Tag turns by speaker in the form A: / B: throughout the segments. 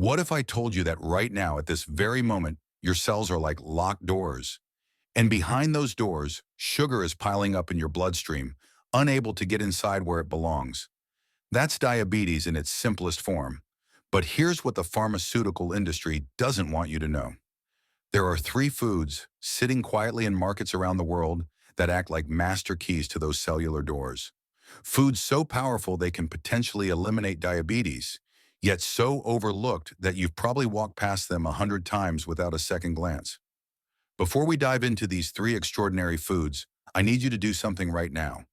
A: What if I told you that right now, at this very moment, your cells are like locked doors? And behind those doors, sugar is piling up in your bloodstream, unable to get inside where it belongs. That's diabetes in its simplest form. But here's what the pharmaceutical industry doesn't want you to know. There are three foods sitting quietly in markets around the world that act like master keys to those cellular doors. Foods so powerful they can potentially eliminate diabetes, yet so overlooked that you've probably walked past them 100 times without a second glance. Before we dive into these three extraordinary foods, I need you to do something right now.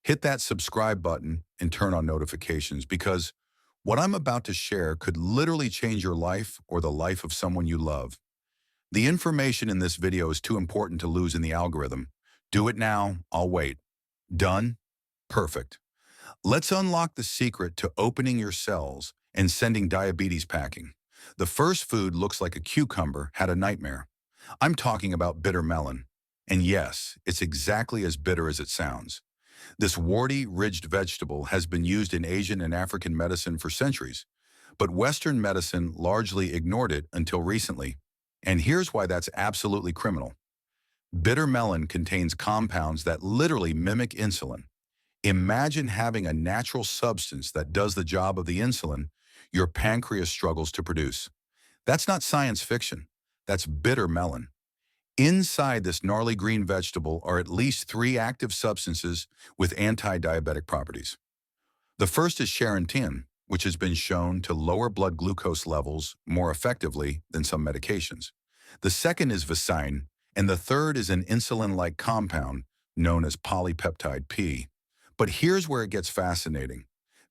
A: Hit that subscribe button and turn on notifications because what I'm about to share could literally change your life or the life of someone you love. The information in this video is too important to lose in the algorithm. Do it now, I'll wait. Done? Perfect. Let's unlock the secret to opening your cells and sending diabetes packing. The first food looks like a cucumber had a nightmare. I'm talking about bitter melon. And yes, it's exactly as bitter as it sounds. This warty, ridged vegetable has been used in Asian and African medicine for centuries, but Western medicine largely ignored it until recently. And here's why that's absolutely criminal. Bitter melon contains compounds that literally mimic insulin. Imagine having a natural substance that does the job of the insulin your pancreas struggles to produce. That's not science fiction. That's bitter melon. Inside this gnarly green vegetable are at least three active substances with anti-diabetic properties. The first is charantin, which has been shown to lower blood glucose levels more effectively than some medications. The second is vicine, and the third is an insulin-like compound known as polypeptide P. But here's where it gets fascinating.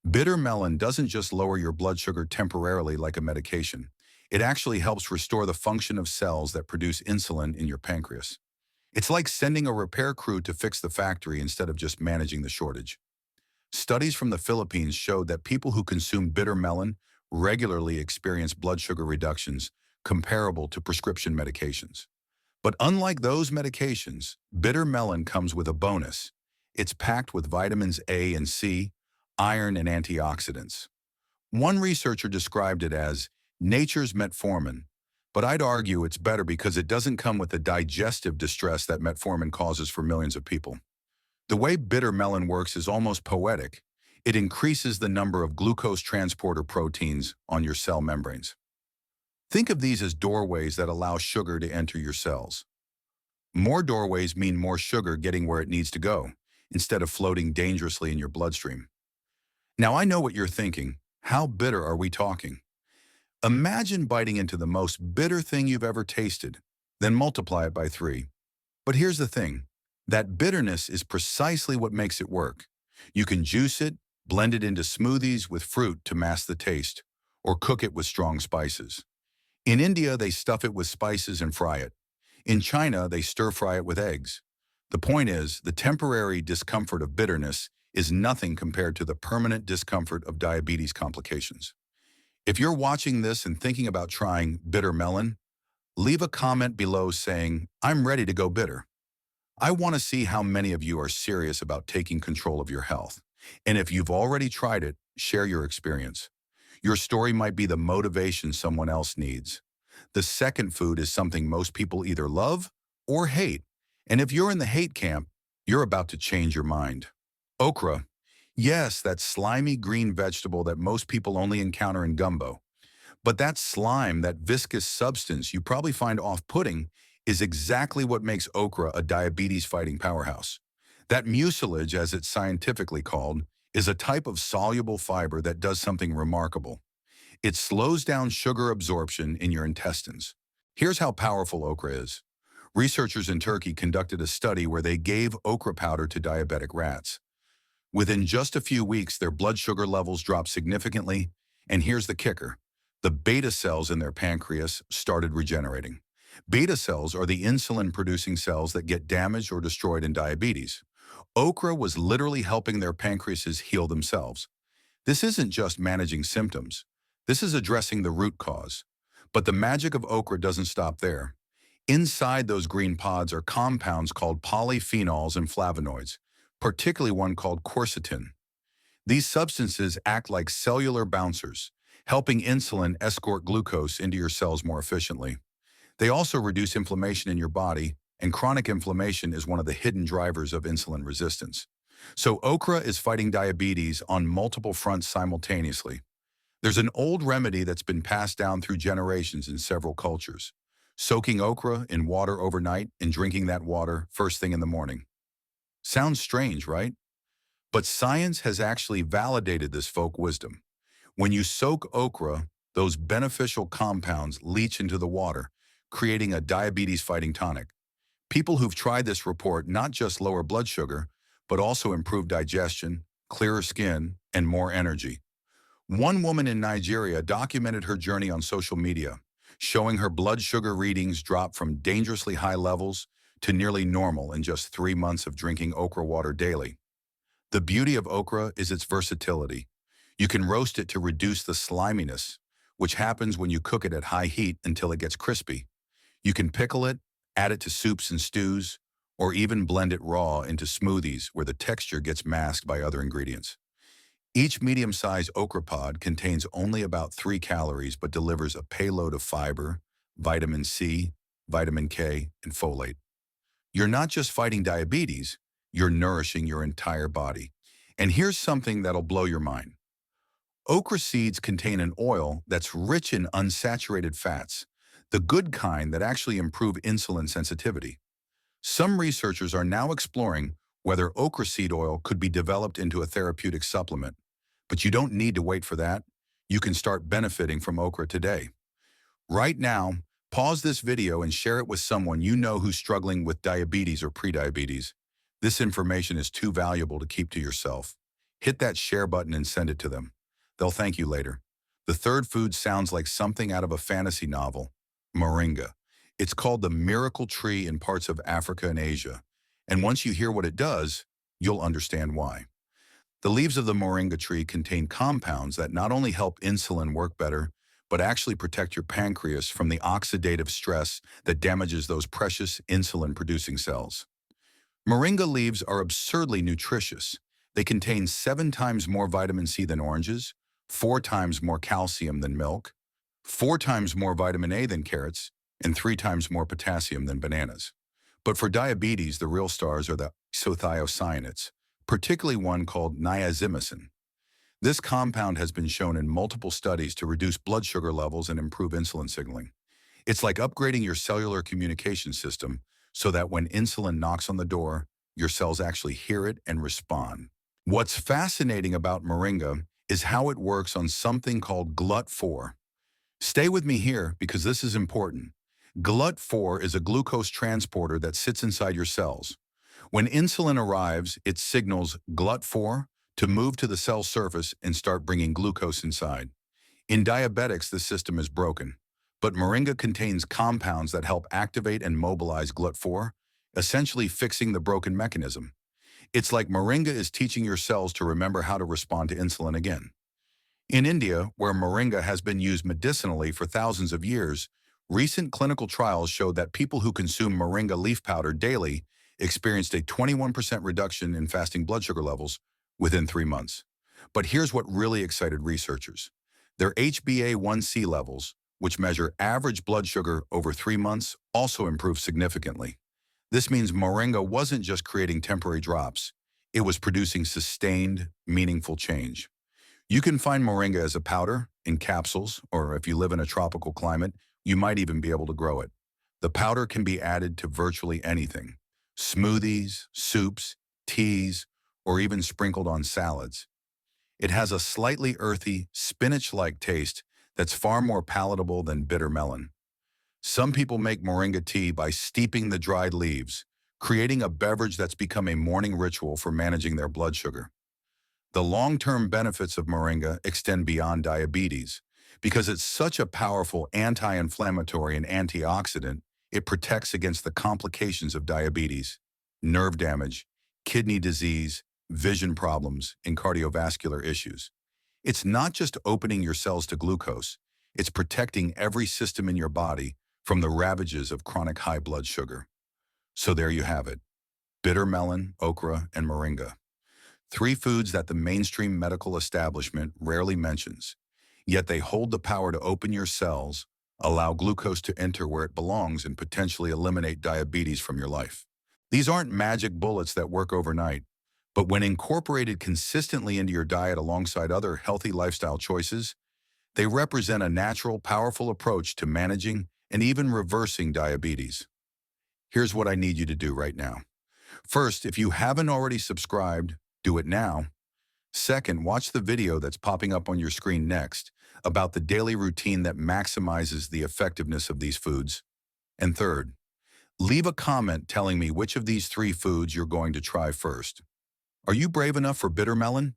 A: Bitter melon doesn't just lower your blood sugar temporarily like a medication. It actually helps restore the function of cells that produce insulin in your pancreas. It's like sending a repair crew to fix the factory instead of just managing the shortage. Studies from the Philippines showed that people who consume bitter melon regularly experience blood sugar reductions comparable to prescription medications. But unlike those medications, bitter melon comes with a bonus. It's packed with vitamins A and C, iron, and antioxidants. One researcher described it as nature's metformin, but I'd argue it's better because it doesn't come with the digestive distress that metformin causes for millions of people. The way bitter melon works is almost poetic. It increases the number of glucose transporter proteins on your cell membranes. Think of these as doorways that allow sugar to enter your cells. More doorways mean more sugar getting where it needs to go, instead of floating dangerously in your bloodstream. Now I know what you're thinking. How bitter are we talking? Imagine biting into the most bitter thing you've ever tasted, then multiply it by 3. But here's the thing. That bitterness is precisely what makes it work. You can juice it, blend it into smoothies with fruit to mask the taste, or cook it with strong spices. In India, they stuff it with spices and fry it. In China, they stir-fry it with eggs. The point is, the temporary discomfort of bitterness is nothing compared to the permanent discomfort of diabetes complications. If you're watching this and thinking about trying bitter melon, leave a comment below saying, "I'm ready to go bitter." I want to see how many of you are serious about taking control of your health. And if you've already tried it, share your experience. Your story might be the motivation someone else needs. The second food is something most people either love or hate. And if you're in the hate camp, you're about to change your mind. Okra. Yes, that slimy green vegetable that most people only encounter in gumbo. But that slime, that viscous substance you probably find off-putting, is exactly what makes okra a diabetes-fighting powerhouse. That mucilage, as it's scientifically called, is a type of soluble fiber that does something remarkable. It slows down sugar absorption in your intestines. Here's how powerful okra is. Researchers in Turkey conducted a study where they gave okra powder to diabetic rats. Within just a few weeks, their blood sugar levels dropped significantly, and here's the kicker. The beta cells in their pancreas started regenerating. Beta cells are the insulin-producing cells that get damaged or destroyed in diabetes. Okra was literally helping their pancreases heal themselves. This isn't just managing symptoms. This is addressing the root cause. But the magic of okra doesn't stop there. Inside those green pods are compounds called polyphenols and flavonoids, particularly one called quercetin. These substances act like cellular bouncers, helping insulin escort glucose into your cells more efficiently. They also reduce inflammation in your body, and chronic inflammation is one of the hidden drivers of insulin resistance. So okra is fighting diabetes on multiple fronts simultaneously. There's an old remedy that's been passed down through generations in several cultures. Soaking okra in water overnight and drinking that water first thing in the morning. Sounds strange, right? But science has actually validated this folk wisdom. When you soak okra, those beneficial compounds leach into the water, creating a diabetes-fighting tonic. People who've tried this report not just lower blood sugar, but also improve digestion, clearer skin, and more energy. One woman in Nigeria documented her journey on social media, showing her blood sugar readings drop from dangerously high levels to nearly normal in just 3 months of drinking okra water daily. The beauty of okra is its versatility. You can roast it to reduce the sliminess, which happens when you cook it at high heat until it gets crispy. You can pickle it, add it to soups and stews, or even blend it raw into smoothies where the texture gets masked by other ingredients. Each medium-sized okra pod contains only about 3 calories but delivers a payload of fiber, vitamin C, vitamin K, and folate. You're not just fighting diabetes, you're nourishing your entire body. And here's something that'll blow your mind. Okra seeds contain an oil that's rich in unsaturated fats, the good kind that actually improve insulin sensitivity. Some researchers are now exploring whether okra seed oil could be developed into a therapeutic supplement. But you don't need to wait for that. You can start benefiting from okra today. Right now, pause this video and share it with someone you know who's struggling with diabetes or prediabetes. This information is too valuable to keep to yourself. Hit that share button and send it to them. They'll thank you later. The third food sounds like something out of a fantasy novel, moringa. It's called the miracle tree in parts of Africa and Asia. And once you hear what it does, you'll understand why. The leaves of the moringa tree contain compounds that not only help insulin work better, but actually protect your pancreas from the oxidative stress that damages those precious insulin-producing cells. Moringa leaves are absurdly nutritious. They contain 7 times more vitamin C than oranges, 4 times more calcium than milk, 4 times more vitamin A than carrots, and 3 times more potassium than bananas. But for diabetes, the real stars are the isothiocyanates, particularly one called niacinamide. This compound has been shown in multiple studies to reduce blood sugar levels and improve insulin signaling. It's like upgrading your cellular communication system so that when insulin knocks on the door, your cells actually hear it and respond. What's fascinating about moringa is how it works on something called GLUT4. Stay with me here because this is important. GLUT4 is a glucose transporter that sits inside your cells. When insulin arrives, it signals GLUT4 to move to the cell surface and start bringing glucose inside. In diabetics, the system is broken, but moringa contains compounds that help activate and mobilize GLUT4, essentially fixing the broken mechanism. It's like moringa is teaching your cells to remember how to respond to insulin again. In India, where moringa has been used medicinally for thousands of years, recent clinical trials showed that people who consume moringa leaf powder daily experienced a 21% reduction in fasting blood sugar levels within 3 months. But here's what really excited researchers. Their HbA1c levels, which measure average blood sugar over 3 months, also improved significantly. This means moringa wasn't just creating temporary drops. It was producing sustained, meaningful change. You can find moringa as a powder, in capsules, or if you live in a tropical climate, you might even be able to grow it. The powder can be added to virtually anything. Smoothies, soups, teas, or even sprinkled on salads. It has a slightly earthy, spinach-like taste that's far more palatable than bitter melon. Some people make moringa tea by steeping the dried leaves, creating a beverage that's become a morning ritual for managing their blood sugar. The long-term benefits of moringa extend beyond diabetes. Because it's such a powerful anti-inflammatory and antioxidant, it protects against the complications of diabetes, nerve damage, kidney disease, vision problems, and cardiovascular issues. It's not just opening your cells to glucose, it's protecting every system in your body from the ravages of chronic high blood sugar. So there you have it, bitter melon, okra, and moringa. 3 foods that the mainstream medical establishment rarely mentions. yet they hold the power to open your cells, allow glucose to enter where it belongs, and potentially eliminate diabetes from your life. These aren't magic bullets that work overnight, but when incorporated consistently into your diet alongside other healthy lifestyle choices, they represent a natural, powerful approach to managing and even reversing diabetes. Here's what I need you to do right now. First, if you haven't already subscribed, do it now. Second, watch the video that's popping up on your screen next about the daily routine that maximizes the effectiveness of these foods. And third, leave a comment telling me which of these three foods you're going to try first. Are you brave enough for bitter melon?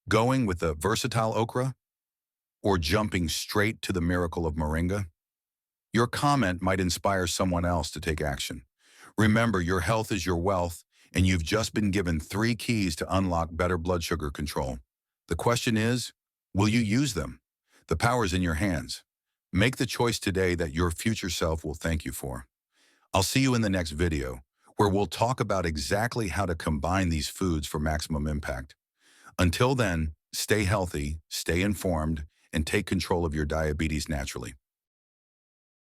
A: Going with the versatile okra? Or jumping straight to the miracle of moringa? Your comment might inspire someone else to take action. Remember, your health is your wealth, and you've just been given 3 keys to unlock better blood sugar control. The question is, will you use them? The power's in your hands. Make the choice today that your future self will thank you for. I'll see you in the next video, where we'll talk about exactly how to combine these foods for maximum impact. Until then, stay healthy, stay informed, and take control of your diabetes naturally.